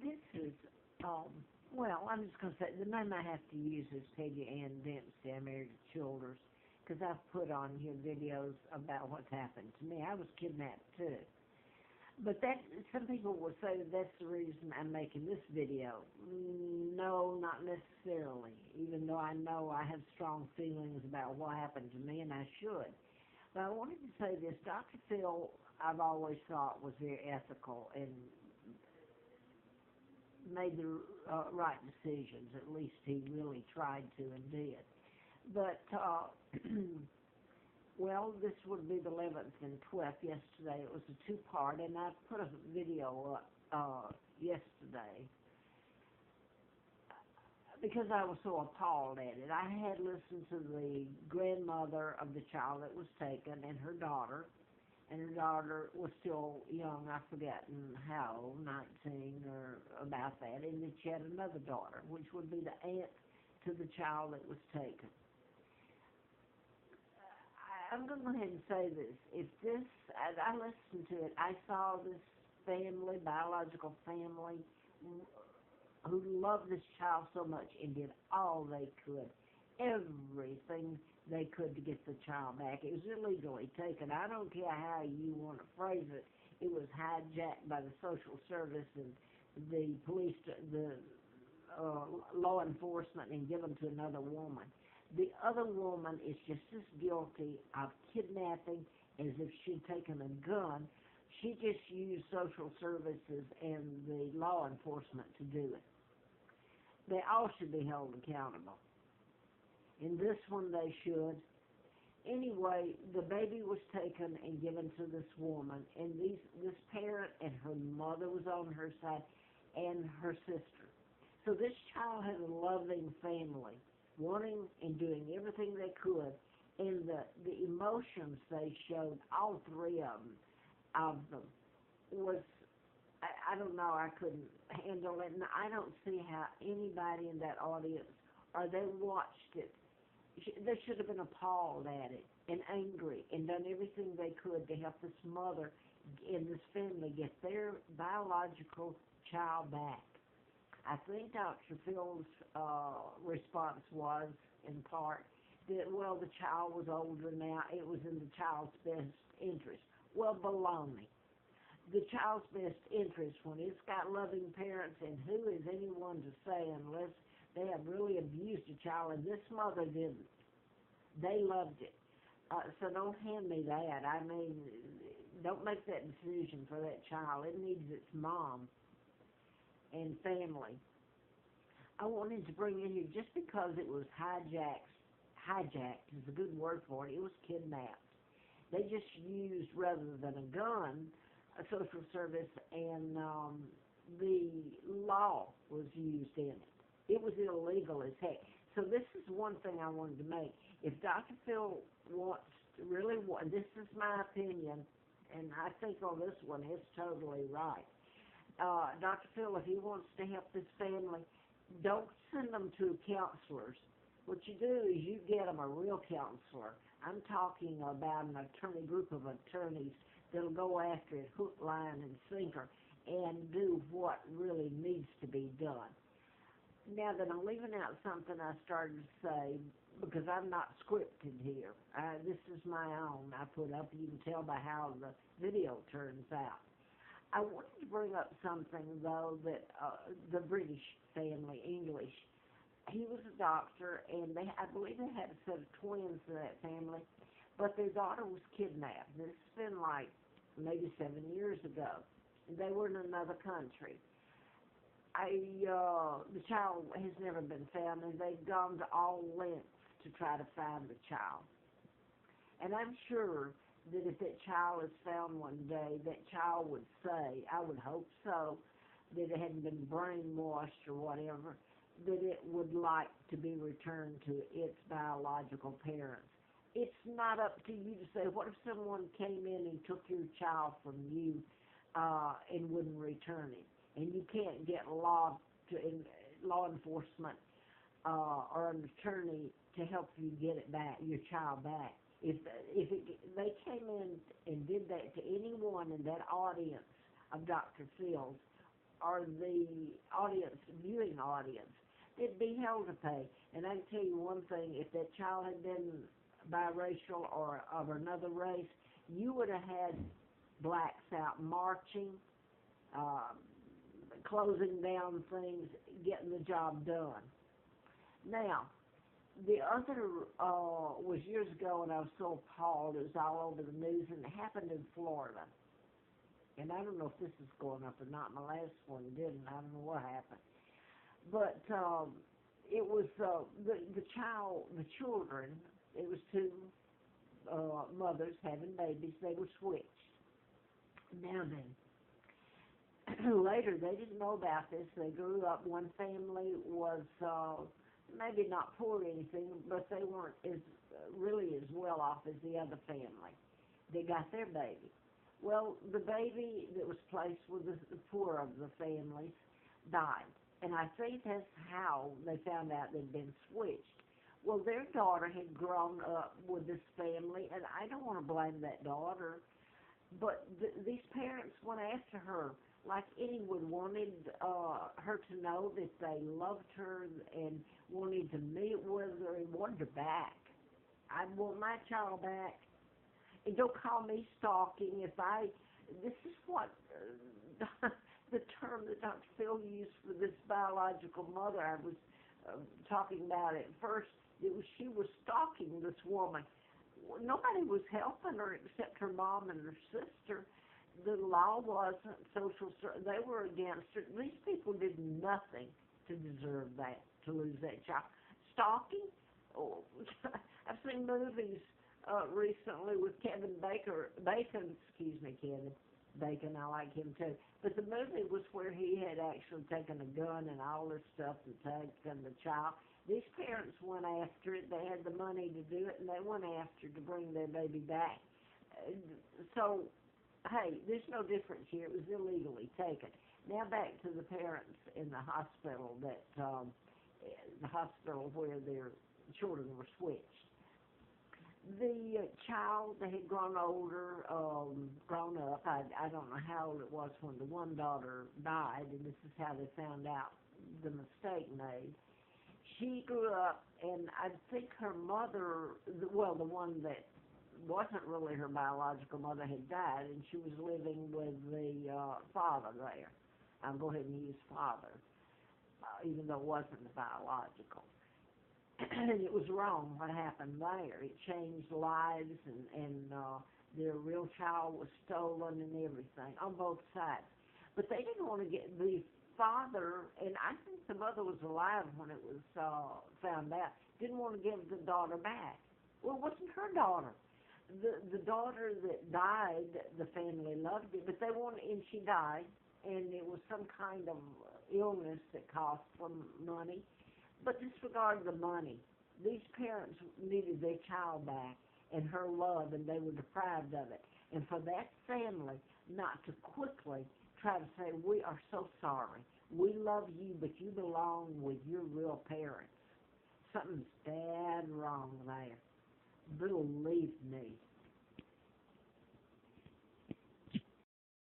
This is, well, I'm just going to say the name I have to use is Peggy Ann Dempsey. I married to Childers because I've put on here videos about what's happened to me. I was kidnapped too. But that, some people will say that that's the reason I'm making this video. No, not necessarily, even though I know I have strong feelings about what happened to me, and I should. But I wanted to say this. Dr. Phil, I've always thought, was very ethical and made the right decisions. At least he really tried to and did. But, well, this would be the 11th and 12th yesterday. It was a two-part, and I put a video up yesterday because I was so appalled at it. I had listened to the grandmother of the child that was taken and her daughter was still young. I've forgotten how old, 19 or about that, and then she had another daughter, which would be the aunt to the child that was taken. I'm going to go ahead and say this. If this, as I listened to it, I saw this family, biological family, who loved this child so much and did all they could, everything they could to get the child back. It was illegally taken. I don't care how you want to phrase it. It was hijacked by the social service and the police, the law enforcement, and given to another woman. The other woman is just as guilty of kidnapping as if she'd taken a gun. She just used social services and the law enforcement to do it. They all should be held accountable. In this one, they should. Anyway, the baby was taken and given to this woman, and this parent and her mother was on her side, and her sister. So this child had a loving family, wanting and doing everything they could, and the emotions they showed, all three of them, was, I don't know, I couldn't handle it, and I don't see how anybody in that audience, or they watched it, they should have been appalled at it, and angry, and done everything they could to help this mother and this family get their biological child back. I think Dr. Phil's response was, in part, that, well, the child was older now, it was in the child's best interest. Well, baloney. The child's best interest, when it's got loving parents, and who is anyone to say unless they have really abused a child, and this mother didn't. They loved it. So don't hand me that. I mean, don't make that decision for that child. It needs its mom and family. I wanted to bring in here, just because it was hijacked is a good word for it, it was kidnapped. They just used, rather than a gun, a social service, and the law was used in it. It was illegal as heck. So this is one thing I wanted to make. If Dr. Phil this is my opinion, and I think on this one it's totally right. Dr. Phil, if he wants to help this family, don't send them to counselors. What you do is you get them a real counselor. I'm talking about an attorney, group of attorneys that'll go after it hook, line, and sinker and do what really needs to be done. Now that I'm leaving out something I started to say, because I'm not scripted here. This is my own. I put up, you can tell by how the video turns out. I wanted to bring up something, though, that the British family, English, he was a doctor, and I believe they had a set of twins in that family, but their daughter was kidnapped. This has been like maybe 7 years ago. They were in another country. The child has never been found, and they've gone to all lengths to try to find the child. And I'm sure that if that child is found one day, that child would say, I would hope so, that it hadn't been brainwashed or whatever, that it would like to be returned to its biological parents. It's not up to you to say, what if someone came in and took your child from you and wouldn't return it? And you can't get law enforcement or an attorney to help you get it back, your child back. If they came in and did that to anyone in that audience of Dr. Phil's, or the viewing audience, they'd be held to pay. And I can tell you one thing, if that child had been biracial or of another race, you would have had blacks out marching, uh, closing down things, getting the job done. Now, the other was years ago, and I was so appalled. It was all over the news, and it happened in Florida. And I don't know if this is going up or not. My last one didn't. I don't know what happened. But it was the children. It was two mothers having babies. They were switched. Now then, later they didn't know about this. They grew up. One family was maybe not poor or anything, but they weren't really as well off as the other family. They got their baby. Well, the baby that was placed with the poor of the families died. And I think that's how they found out they'd been switched. Well, their daughter had grown up with this family, and I don't want to blame that daughter, but these parents went after her like anyone wanted her to know that they loved her and wanted to meet with her and wanted her back. I want my child back. And don't call me stalking this is what the term that Dr. Phil used for this biological mother I was talking about at first. She was stalking this woman. Nobody was helping her except her mom and her sister. The law wasn't they were against her. These people did nothing to deserve that, to lose that child. Stalking? Oh, I've seen movies recently with Kevin Bacon, I like him too. But the movie was where he had actually taken a gun and all this stuff and taken the child. These parents went after it. They had the money to do it, and they went after to bring their baby back. So, hey, there's no difference here. It was illegally taken. Now back to the parents in the hospital where their children were switched. The child, they had grown older, grown up. I don't know how old it was when the one daughter died, and this is how they found out the mistake made. She grew up, and I think her mother, the one that wasn't really her biological mother, had died, and she was living with the father there. I'll go ahead and use father, even though it wasn't the biological. And it was wrong what happened there. It changed lives, and their real child was stolen and everything on both sides. But they didn't want to get the father, and I think the mother was alive when it was found out, didn't want to give the daughter back. Well, it wasn't her daughter. The daughter that died, the family loved it, but they wanted, and she died, and it was some kind of illness that cost them money. But disregard the money. These parents needed their child back and her love, and they were deprived of it. And for that family not to quickly try to say, we are so sorry. We love you, but you belong with your real parents. Something's bad wrong there. Believe me.